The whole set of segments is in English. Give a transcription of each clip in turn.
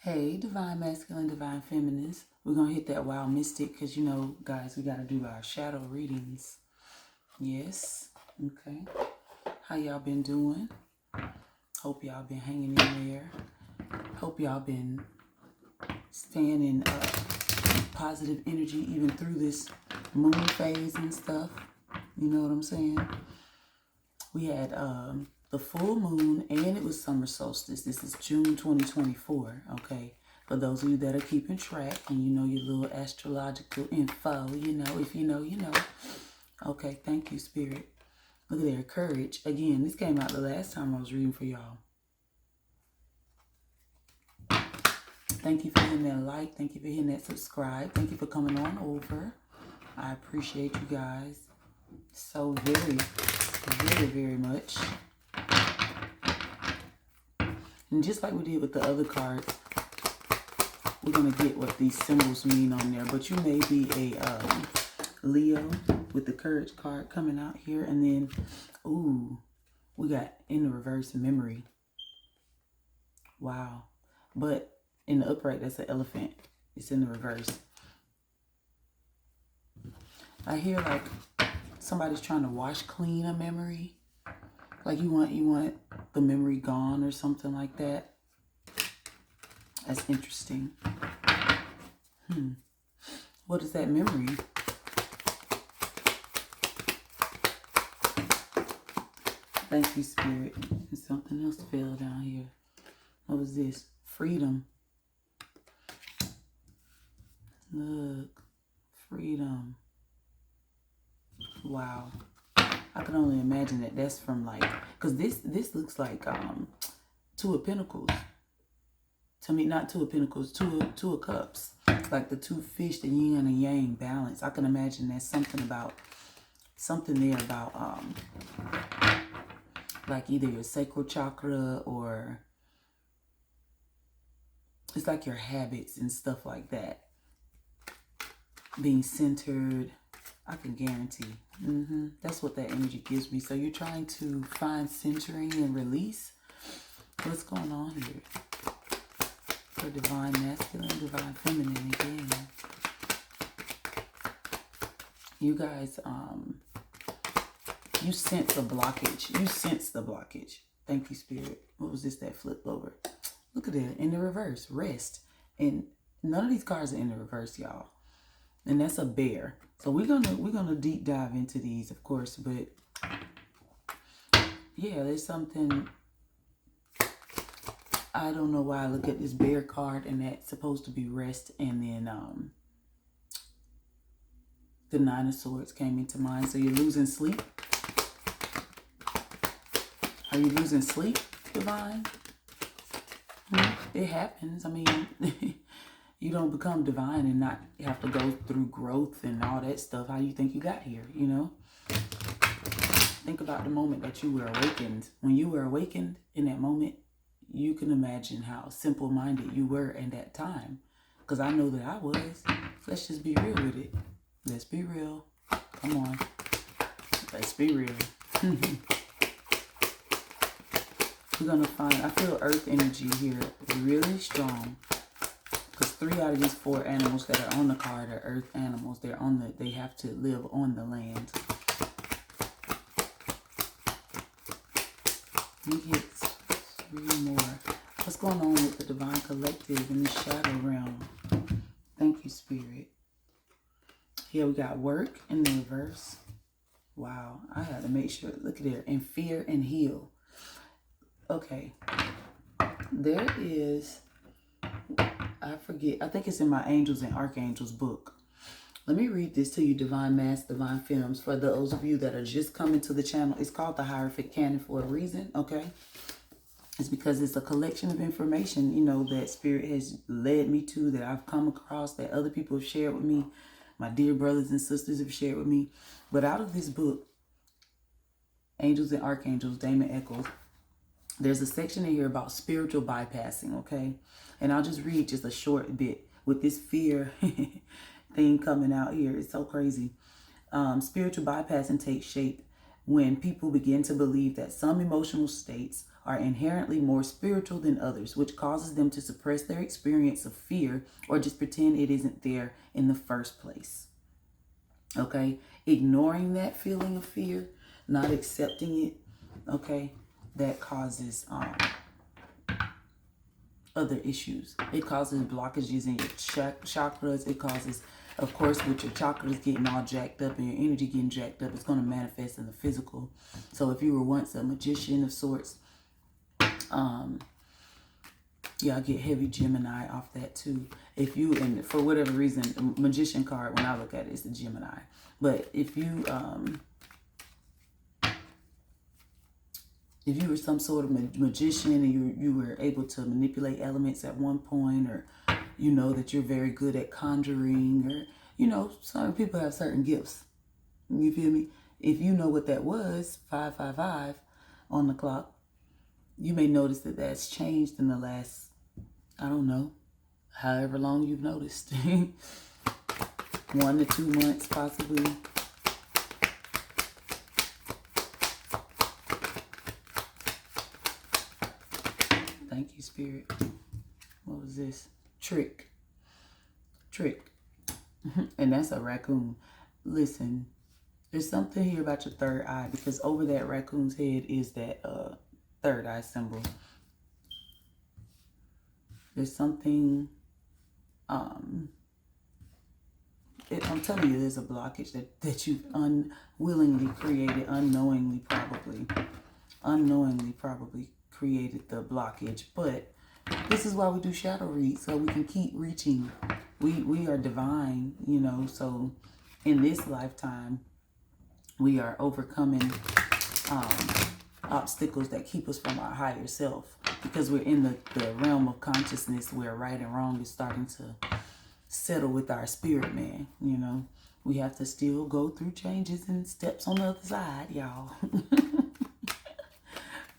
Hey, divine masculine, divine feminines. We're going to hit that wild mystic because, you know, guys, we got to do our shadow readings. Yes. Okay. How y'all been doing? Hope y'all been hanging in there. Hope y'all been staying in positive energy even through this moon phase and stuff. You know what I'm saying? We had the full moon and it was summer solstice. This is June 2024, okay? For those of you that are keeping track and you know your little astrological info, you know, if you know, you know. Okay, thank you, Spirit. Look at their courage. Again, this came out the last time I was reading for y'all. Thank you for hitting that like. Thank you for hitting that subscribe. Thank you for coming on over. I appreciate you guys so very, very, very much. And just like we did with the other cards, we're going to get what these symbols mean on there. But you may be a Leo with the courage card coming out here. And then, ooh, we got in the reverse memory. Wow. But in the upright, that's an elephant. It's in the reverse. I hear like somebody's trying to wash clean a memory. Like you want the memory gone or something like that. That's interesting. What is that memory? Thank you, Spirit. And something else fell down here. What was this? Freedom. Look. Freedom. Wow. I can only imagine that that's from like, because this looks like Two of Pentacles. To me, not Two of Pentacles, two of Cups. Like the two fish, the yin and the yang balance. I can imagine there's something there about like either your sacral chakra or it's like your habits and stuff like that. Being centered. I can guarantee. That's what that energy gives me. So you're trying to find centering and release. What's going on here? For divine masculine, divine feminine again. You guys, you sense a blockage. You sense the blockage. Thank you, Spirit. What was this that flipped over? Look at it in the reverse. Rest. And none of these cards are in the reverse, y'all. And that's a bear. So we're gonna deep dive into these, of course, but yeah, there's something. I don't know why I look at this bear card and that's supposed to be rest, and then the Nine of Swords came into mind. So you're losing sleep. Are you losing sleep, divine? It happens. I mean, you don't become divine and not have to go through growth and all that stuff. How do you think you got here, you know? Think about the moment that you were awakened. When you were awakened in that moment, you can imagine how simple-minded you were in that time. Because I know that I was. Let's just be real with it. Let's be real. Come on. Let's be real. We're going to find, I feel earth energy here really strong. Because 3 out of these 4 animals that are on the card are earth animals. They have to live on the land. Let me get 3 more. What's going on with the divine collective in the shadow realm? Thank you, Spirit. Here we got work in the reverse. Wow. I had to make sure. Look at there. And fear and heal. Okay. There is... I forget. I think it's in my Angels and Archangels book. Let me read this to you, Divine Mass, Divine Films. For those of you that are just coming to the channel, it's called the Hierophant Canon for a reason, okay? It's because it's a collection of information, you know, that Spirit has led me to, that I've come across, that other people have shared with me. My dear brothers and sisters have shared with me. But out of this book, Angels and Archangels, Damon Eccles, there's a section in here about spiritual bypassing, okay? And I'll just read just a short bit with this fear thing coming out here. It's so crazy. Spiritual bypassing takes shape when people begin to believe that some emotional states are inherently more spiritual than others, which causes them to suppress their experience of fear or just pretend it isn't there in the first place. Okay? Ignoring that feeling of fear, not accepting it, okay, that causes other issues. It causes blockages in your chakras. It causes, of course, with your chakras getting all jacked up and your energy getting jacked up, it's going to manifest in the physical. So if you were once a magician of sorts, yeah, I get heavy Gemini off that too. If you, and for whatever reason, the magician card, when I look at it, it's the Gemini. But if you were some sort of magician and you were able to manipulate elements at one point, or you know that you're very good at conjuring, or you know, some people have certain gifts. You feel me? If you know what that was, 555 on the clock, you may notice that that's changed in the last, I don't know, however long you've noticed. 1 to 2 months possibly. Thank you, Spirit. What was this? Trick. And that's a raccoon. Listen, there's something here about your third eye, because over that raccoon's head is that third eye symbol. There's something, I'm telling you, there's a blockage that you've unwillingly created, unknowingly probably created the blockage. But this is why we do shadow reads, so we can keep reaching. We are divine, you know, so in this lifetime, we are overcoming obstacles that keep us from our higher self, because we're in the realm of consciousness where right and wrong is starting to settle with our spirit man. You know, we have to still go through changes and steps on the other side, y'all.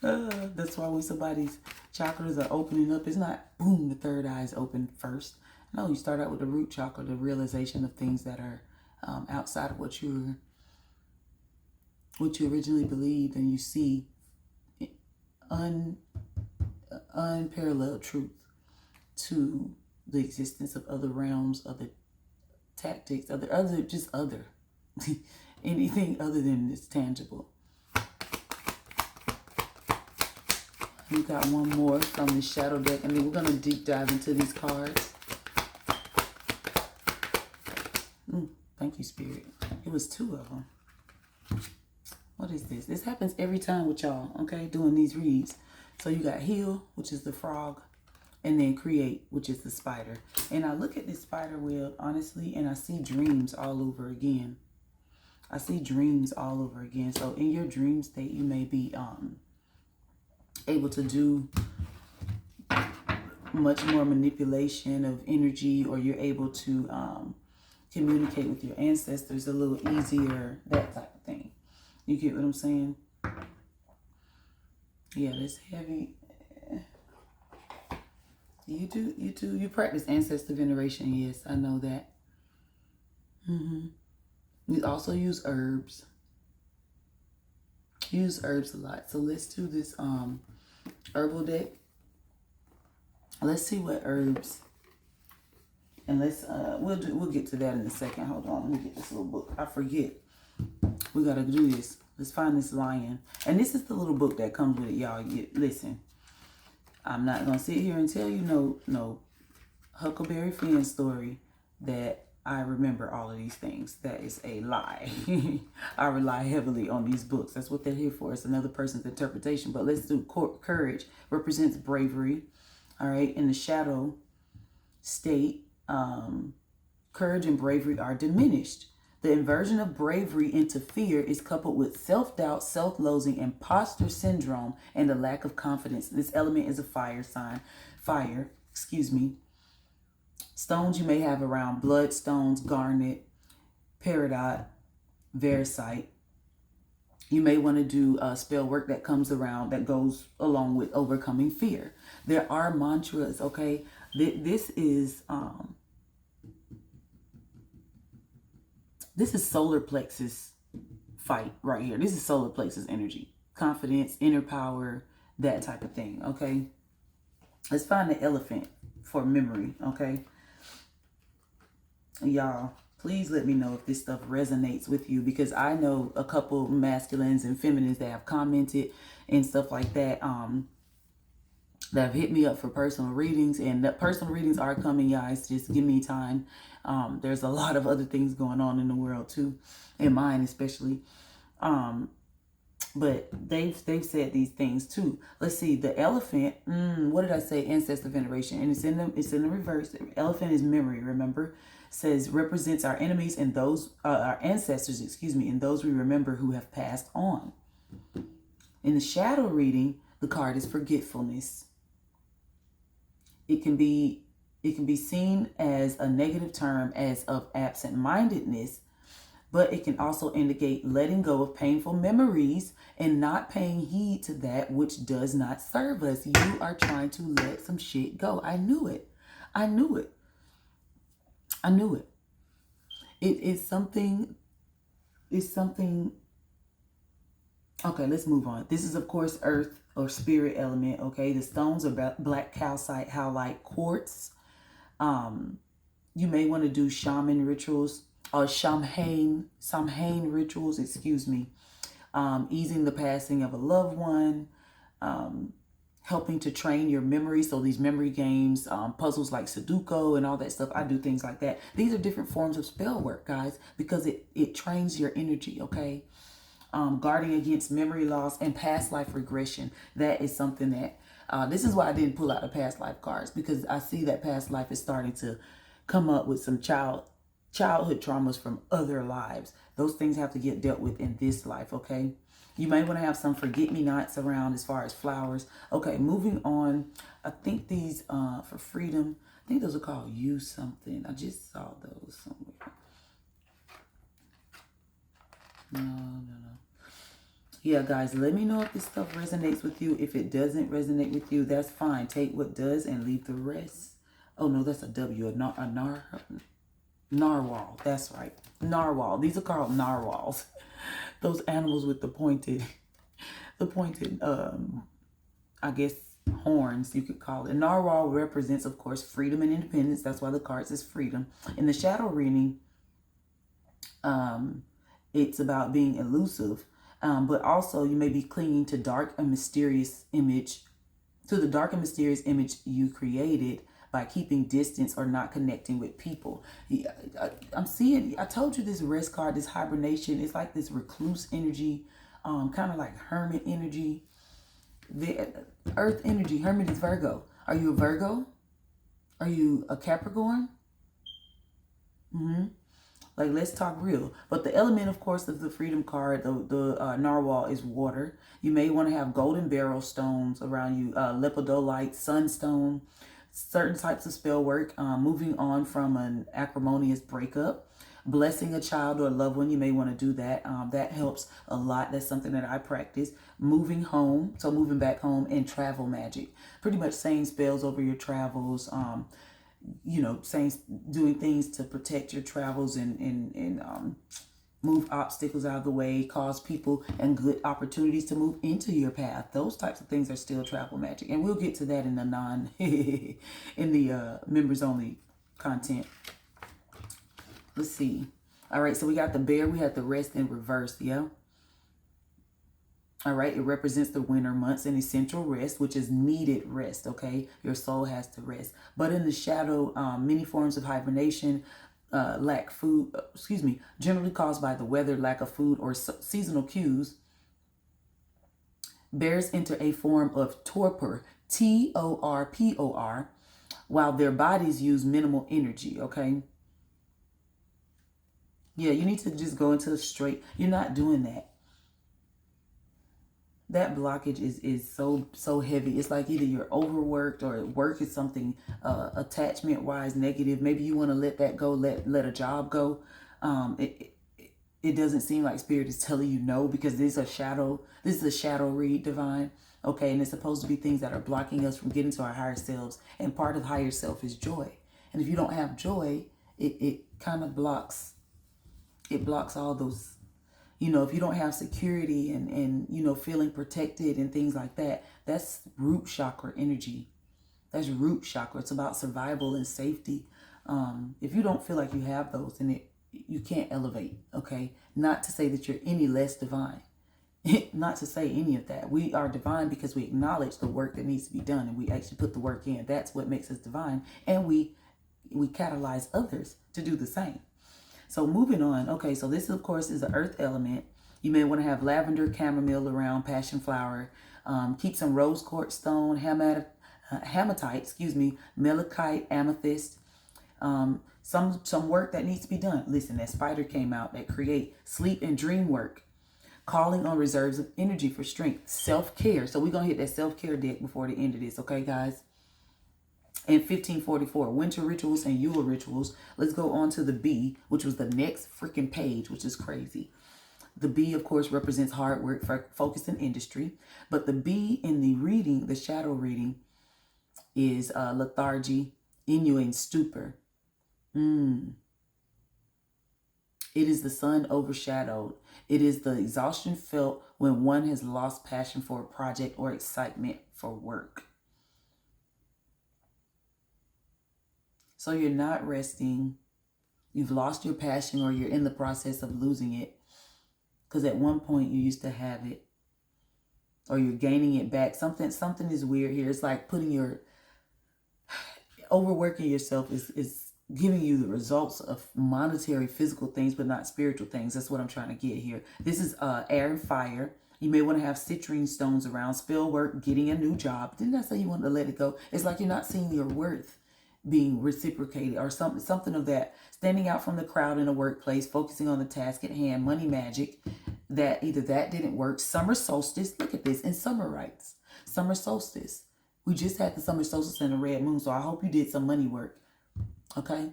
That's why when somebody's chakras are opening up, it's not boom, the third eye is open first. No, you start out with the root chakra, the realization of things that are outside of what you originally believed, and you see unparalleled truth to the existence of other realms, other tactics, other anything other than this tangible. We got one more from the shadow deck, and then we're going to deep dive into these cards. Thank you, Spirit. It was 2 of them. What is this? This happens every time with y'all, okay, doing these reads. So you got heal, which is the frog, and then create, which is the spider. And I look at this spider web, honestly, and I see dreams all over again. I see dreams all over again. So in your dream state, you may be able to do much more manipulation of energy, or you're able to communicate with your ancestors a little easier, that type of thing. You get what I'm saying? Yeah, that's heavy. You practice ancestor veneration. Yes, I know that. You also use herbs. Use herbs a lot. So let's do this herbal deck. Let's see what herbs, and let's we'll get to that in a second. Hold on, let me get this little book. I forget. We gotta do this. Let's find this lion. And this is the little book that comes with it, y'all. Listen, I'm not gonna sit here and tell you no Huckleberry Finn story that I remember all of these things. That is a lie. I rely heavily on these books. That's what they're here for. It's another person's interpretation. But let's do courage. Represents bravery. All right. In the shadow state, courage and bravery are diminished. The inversion of bravery into fear is coupled with self-doubt, self-loathing, imposter syndrome, and a lack of confidence. This element is a fire sign. Stones you may have around: bloodstones, garnet, peridot, varisite. You may want to do spell work that comes around, that goes along with overcoming fear. There are mantras, okay? This is solar plexus fight right here. This is solar plexus energy. Confidence, inner power, that type of thing. Okay, let's find the elephant for memory. Okay, y'all, please let me know if this stuff resonates with you, because I know a couple masculines and feminines that have commented and stuff like that, that have hit me up for personal readings, and that personal readings are coming, guys. Just give me time. There's a lot of other things going on in the world too, in mine especially. But they've said these things too. Let's see, the elephant. What did I say? Ancestor veneration, and it's in the reverse. The elephant is memory. Remember, says represents our enemies and those our ancestors. Excuse me, and those we remember who have passed on. In the shadow reading, the card is forgetfulness. It can be seen as a negative term, as of absent-mindedness. But it can also indicate letting go of painful memories and not paying heed to that which does not serve us. You are trying to let some shit go. I knew it. I knew it. I knew it. It is something. It's something. Okay, let's move on. This is, of course, earth or spirit element. Okay, the stones are black calcite, howlite, quartz. You may want to do shaman rituals. Samhain rituals, excuse me, easing the passing of a loved one, helping to train your memory. So these memory games, puzzles like Sudoku and all that stuff, I do things like that. These are different forms of spell work, guys, because it trains your energy, okay? Guarding against memory loss and past life regression. That is something that, this is why I didn't pull out the past life cards, because I see that past life is starting to come up with some childhood traumas from other lives. Those things have to get dealt with in this life, okay? You may want to have some forget-me-nots around as far as flowers. Okay, moving on. I think these, for freedom, I think those are called you something. I just saw those somewhere. No. Yeah, guys, let me know if this stuff resonates with you. If it doesn't resonate with you, that's fine. Take what does and leave the rest. Oh, no, that's a W, narwhal, that's right. Narwhal. These are called narwhals. Those animals with the pointed, I guess, horns, you could call it. Narwhal represents, of course, freedom and independence. That's why the card says freedom. In the shadow reading, it's about being elusive, but also you may be clinging to the dark and mysterious image you created by keeping distance or not connecting with people. I'm seeing, I told you this rest card, this hibernation, it's like this recluse energy, kind of like hermit energy. The earth energy, hermit is Virgo. Are you a Virgo? Are you a Capricorn? Like, let's talk real. But the element, of course, of the freedom card, the narwhal, is water. You may want to have golden beryl stones around you, lepidolite, sunstone, certain types of spell work, moving on from an acrimonious breakup, blessing a child or a loved one. You may want to do that. That helps a lot. That's something that I practice. Moving home, so moving back home, and travel magic. Pretty much saying spells over your travels, doing things to protect your travels and move obstacles out of the way, cause people and good opportunities to move into your path. Those types of things are still travel magic. And we'll get to that in the in the members only content. Let's see. All right, so we got the bear, we had the rest in reverse, yeah? All right, it represents the winter months and essential rest, which is needed rest, okay? Your soul has to rest. But in the shadow, many forms of hibernation, generally caused by the weather, lack of food, or seasonal cues, bears enter a form of torpor, Torpor, while their bodies use minimal energy, okay? Yeah, you need to just go into a straight, you're not doing that. That blockage is so heavy. It's like either you're overworked or work is something attachment wise negative. Maybe you want to let that go, let a job go. It doesn't seem like spirit is telling you no, because this is a shadow read, divine. Okay, and it's supposed to be things that are blocking us from getting to our higher selves. And part of higher self is joy. And if you don't have joy, it kind of blocks all those You know, if you don't have security and you know, feeling protected and things like that, that's root chakra energy. That's root chakra. It's about survival and safety. If you don't feel like you have those, then you can't elevate, okay? Not to say that you're any less divine. Not to say any of that. We are divine because we acknowledge the work that needs to be done and we actually put the work in. That's what makes us divine. And we catalyze others to do the same. So moving on. Okay, so this of course is the earth element. You may want to have lavender, chamomile around, passion flower. Keep some rose quartz stone, hematite, malachite, amethyst. Some work that needs to be done. Listen, that spider came out that create sleep and dream work. Calling on reserves of energy for strength. Self-care. So we're going to hit that self-care deck before the end of this. Okay, guys? And 1544, winter rituals and Yule rituals. Let's go on to the B, which was the next freaking page, which is crazy. The B, of course, represents hard work, focus, and industry. But the B in the reading, the shadow reading, is lethargy, ennui, and stupor. It is the sun overshadowed. It is the exhaustion felt when one has lost passion for a project or excitement for work. So you're not resting. You've lost your passion or you're in the process of losing it. Because at one point you used to have it. Or you're gaining it back. Something is weird here. It's like overworking yourself is giving you the results of monetary, physical things, but not spiritual things. That's what I'm trying to get here. This is air and fire. You may want to have citrine stones around, spell work, getting a new job. Didn't I say you wanted to let it go? It's like you're not seeing your worth being reciprocated or something of that. Standing out from the crowd in a workplace, focusing on the task at hand, money magic. That either that didn't work. Summer solstice. Look at this in summer rites. Summer solstice. We just had the summer solstice and the red moon, so I hope you did some money work. Okay?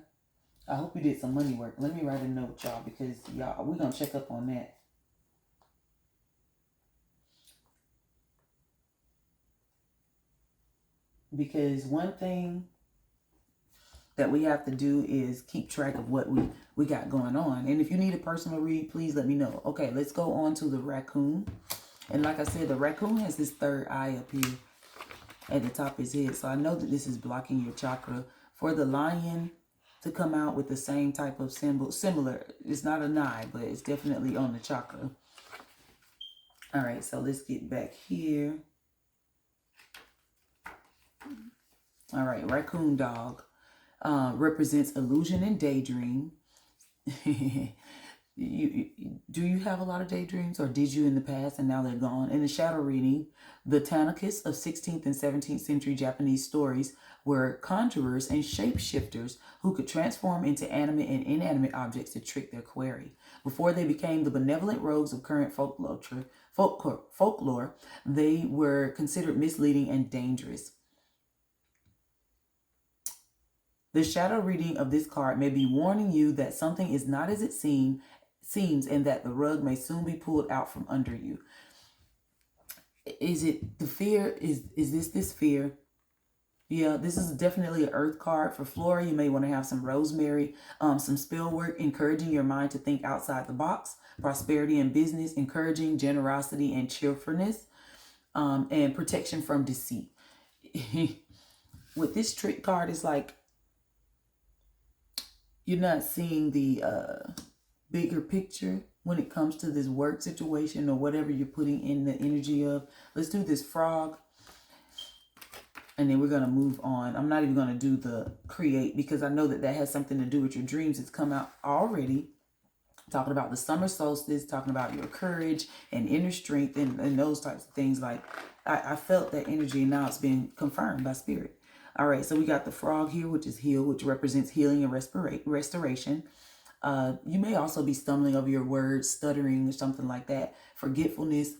I hope you did some money work. Let me write a note, y'all, because y'all, we're going to check up on that. Because one thing that we have to do is keep track of what we got going on. And if you need a personal read, please let me know. Okay, let's go on to the raccoon. And like I said, the raccoon has this third eye up here at the top of his head. So I know that this is blocking your chakra. For the lion to come out with the same type of symbol, similar, it's not an eye, but it's definitely on the chakra. All right, so let's get back here. All right, raccoon dog represents illusion and daydream. Do you have a lot of daydreams, or did you in the past and now they're gone? In the shadow reading, the Tanakis of 16th and 17th century Japanese stories were conjurers and shapeshifters who could transform into animate and inanimate objects to trick their quarry. Before they became the benevolent rogues of current folklore, they were considered misleading and dangerous. The shadow reading of this card may be warning you that something is not as it seems and that the rug may soon be pulled out from under you. Is it the fear? Is this fear? Yeah, this is definitely an earth card. For Flora, you may want to have some rosemary, some spell work, encouraging your mind to think outside the box. Prosperity in business, encouraging generosity and cheerfulness, and protection from deceit. With this trick card, it's like you're not seeing the bigger picture when it comes to this work situation or whatever you're putting in the energy of. Let's do this frog. And then we're going to move on. I'm not even going to do the create because I know that has something to do with your dreams. It's come out already. Talking about the summer solstice, talking about your courage and inner strength and those types of things. Like I felt that energy and now it's being confirmed by spirit. All right, so we got the frog here, which is heal, which represents healing and restoration. You may also be stumbling over your words, stuttering or something like that. Forgetfulness,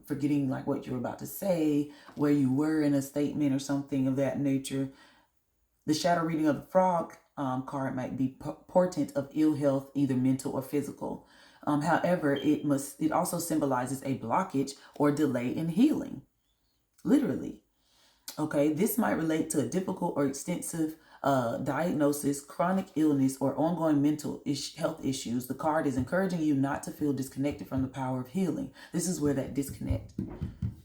forgetting like what you were about to say, where you were in a statement or something of that nature. The shadow reading of the frog card might be portent of ill health, either mental or physical. However, it also symbolizes a blockage or delay in healing. Literally. Okay, this might relate to a difficult or extensive diagnosis, chronic illness, or ongoing mental health issues, the card is encouraging you not to feel disconnected from the power of healing. This is where that disconnect.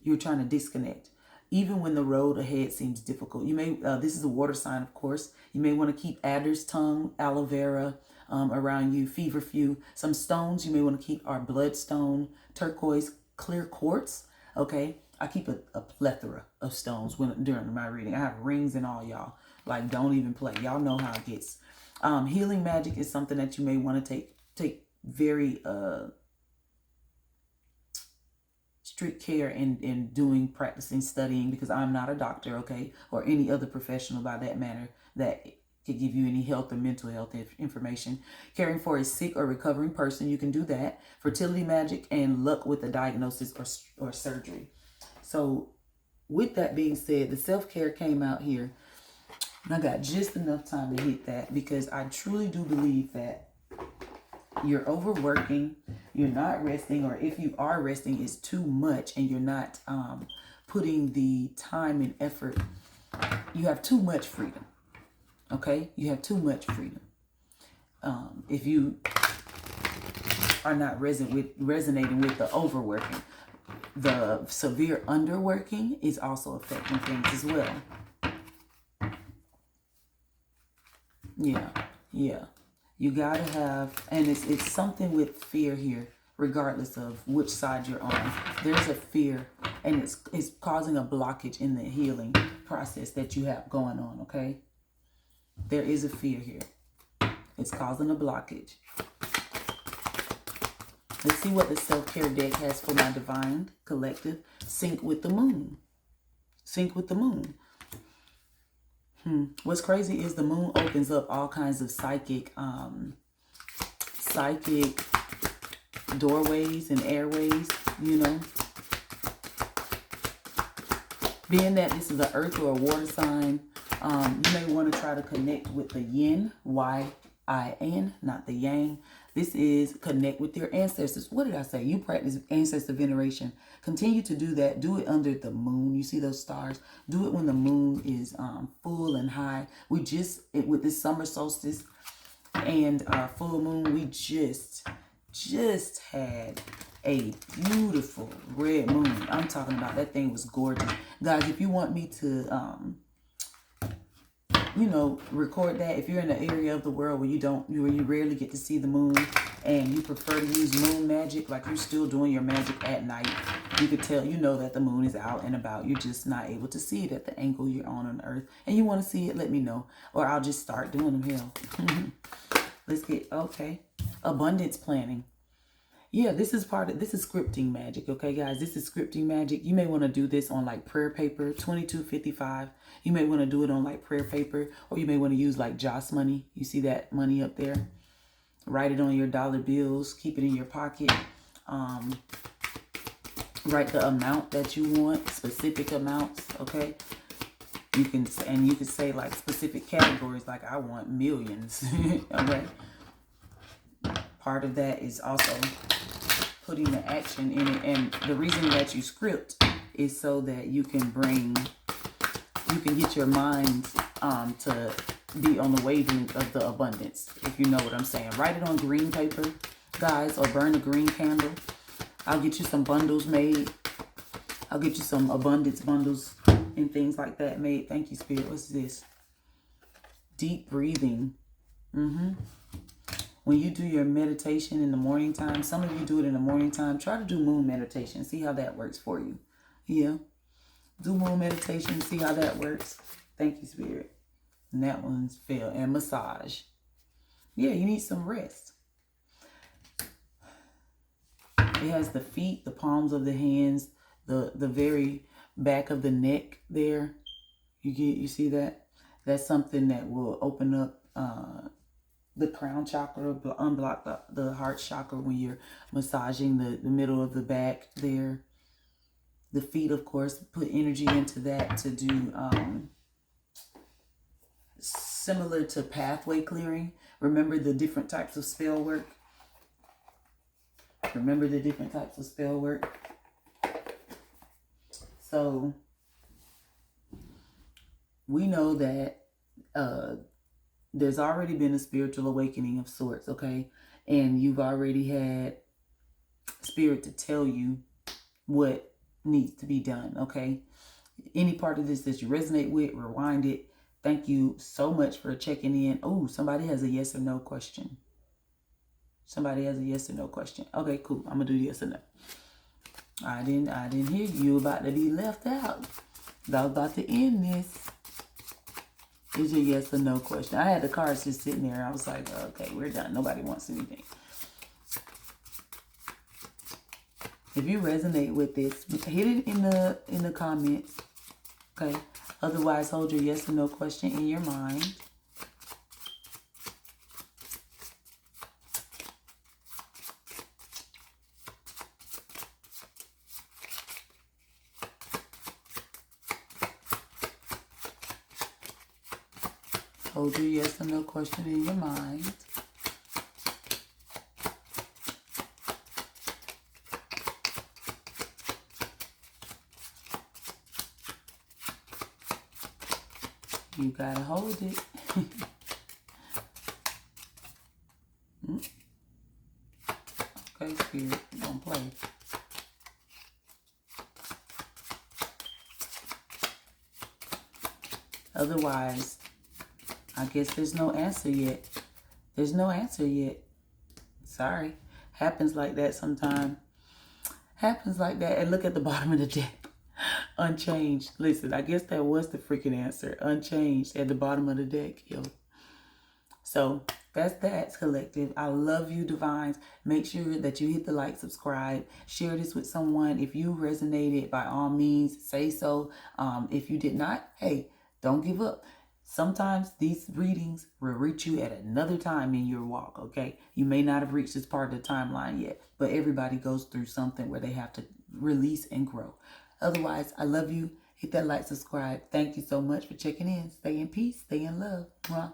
You're trying to disconnect. Even when the road ahead seems difficult. You may, this is a water sign, of course. You may want to keep adder's tongue, aloe vera around you, feverfew. Some stones you may want to keep are bloodstone, turquoise, clear quartz. Okay, I keep a plethora of stones during my reading. I have rings and all, y'all. Like, don't even play. Y'all know how it gets. Healing magic is something that you may want to take very strict care in doing, practicing, studying, because I'm not a doctor, okay, or any other professional by that matter that could give you any health or mental health information. Caring for a sick or recovering person, you can do that. Fertility magic and luck with a diagnosis or surgery. So with that being said, the self-care came out here. And I got just enough time to hit that because I truly do believe that you're overworking, you're not resting, or if you are resting, it's too much and you're not putting the time and effort. You have too much freedom. Okay? You have too much freedom. If you are not resonating with the overworking, the severe underworking is also affecting things as well. Yeah. You gotta have, and it's something with fear here, regardless of which side you're on. There's a fear, and it's causing a blockage in the healing process that you have going on, okay? There is a fear here. It's causing a blockage. Let's see what the self-care deck has for my divine collective. Sync with the moon. Sync with the moon. What's crazy is the moon opens up all kinds of psychic doorways and airways, you know. Being that this is an earth or a water sign, you may want to try to connect with the yin, Y-I-N, not the yang. This is connect with your ancestors. What did I say? You practice ancestor veneration. Continue to do that. Do it under the moon. You see those stars? Do it when the moon is full and high. We just, with this summer solstice and full moon, we just had a beautiful red moon. I'm talking about that thing was gorgeous. Guys, if you want me to you know, record that. If you're in an area of the world where you rarely get to see the moon and you prefer to use moon magic, like you're still doing your magic at night, you could tell, you know that the moon is out and about. You're just not able to see it at the angle you're on Earth. And you want to see it, let me know. Or I'll just start doing them here. Let's get, okay. Abundance planning. Yeah, this is scripting magic, okay, guys? This is scripting magic. You may want to do this on like prayer paper, 2255. You may want to do it on like prayer paper, or you may want to use like Joss money. You see that money up there? Write it on your dollar bills. Keep it in your pocket. Write the amount that you want, specific amounts, okay? You can say like specific categories, like I want millions, okay? Part of that is also putting the action in it, and the reason that you script is so that you can get your mind to be on the wavelength of the abundance, if you know what I'm saying. Write it on green paper, guys, or burn a green candle. I'll get you some bundles made. I'll get you some abundance bundles and things like that made. Thank you, Spirit. What's this? Deep breathing. When you do your meditation in the morning time, some of you do it in the morning time, try to do moon meditation. See how that works for you. Yeah. Do moon meditation. See how that works. Thank you, Spirit. And that one's failed. And massage. Yeah, you need some rest. It has the feet, the palms of the hands, the very back of the neck there. You see that? That's something that will open up the crown chakra, unblock the heart chakra when you're massaging the middle of the back there. The feet, of course, put energy into that to do similar to pathway clearing. Remember the different types of spell work. Remember the different types of spell work. So we know that there's already been a spiritual awakening of sorts, okay? And you've already had spirit to tell you what needs to be done, okay? Any part of this that you resonate with, rewind it. Thank you so much for checking in. Oh, somebody has a yes or no question. Somebody has a yes or no question. Okay, cool. I'm gonna do yes or no. I didn't hear you about to be left out. I was about to end this. Is your yes or no question? I had the cards just sitting there. I was like, okay, we're done. Nobody wants anything. If you resonate with this, hit it in the comments. Okay. Otherwise, hold your yes or no question in your mind. Hold your yes or no question in your mind. You gotta hold it. Okay, spirit, don't play. Otherwise, I guess there's no answer yet. There's no answer yet. Sorry. Happens like that sometimes. Happens like that. And look at the bottom of the deck. Unchanged. Listen, I guess that was the freaking answer. Unchanged at the bottom of the deck, yo. So that's collective. I love you, divines. Make sure that you hit the like, subscribe, share this with someone. If you resonated, by all means, say so. If you did not, hey, don't give up. Sometimes these readings will reach you at another time in your walk, okay? You may not have reached this part of the timeline yet, but everybody goes through something where they have to release and grow. Otherwise, I love you. Hit that like, subscribe. Thank you so much for checking in. Stay in peace. Stay in love. Mwah.